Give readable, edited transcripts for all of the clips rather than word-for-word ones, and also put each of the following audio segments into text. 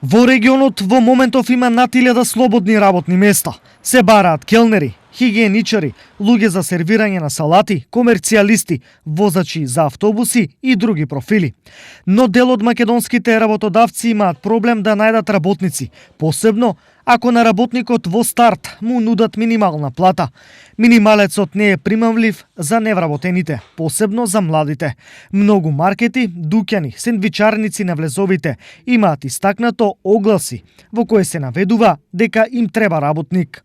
Во регионот во моментов има над 1000 слободни работни места. Се бараат келнери, хигиеничари, луѓе за сервирање на салати, комерцијалисти, возачи за автобуси и други профили. Но дел од македонските работодавци имаат проблем да најдат работници, посебно ако на работникот во старт му нудат минимална плата. Минималецот не е примамлив за невработените, посебно за младите. Многу маркети, дуќани, сендвичарници на влезовите имаат истакнато огласи во кои се наведува дека им треба работник.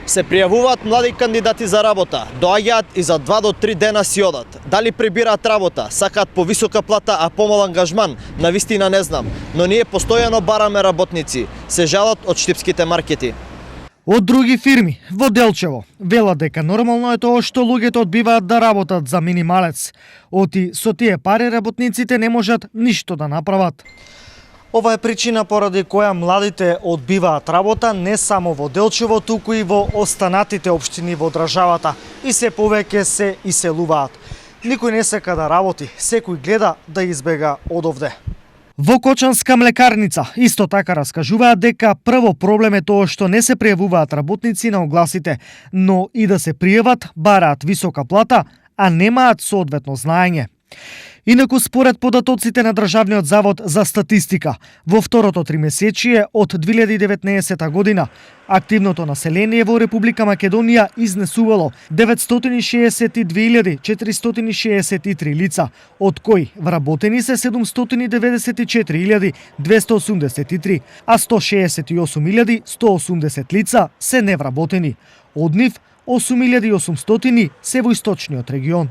Се пријавуваат млади кандидати за работа, доаѓаат и за 2 до 3 дена си одат. Дали прибираат работа, сакаат повисока плата, а помал ангажман, навистина не знам, но ние постојано бараме работници, се жалат од штипските маркети. Од други фирми во Делчево велат дека нормално е тоа што луѓето одбиваат да работат за минималец. Оти со тие пари работниците не можат ништо да направат. Ова е причина поради која младите одбиваат работа не само во Делчево, туку и во останатите општини во државата и се повеќе се иселуваат. Никој не сака да работи, секој гледа да избега одовде. Во Кочанска млекарница исто така раскажуваат дека прво проблем е тоа што не се пријавуваат работници на огласите, но и да се пријават бараат висока плата, а немаат соодветно знаење. Инаку според податоците на Државниот завод за статистика, во второто тримесечие од 2019 година, активното население во Република Македонија изнесувало 962.463 лица, од кои вработени се 794.283, а 168.180 лица се невработени. Од нив 8.800 се во источниот регион.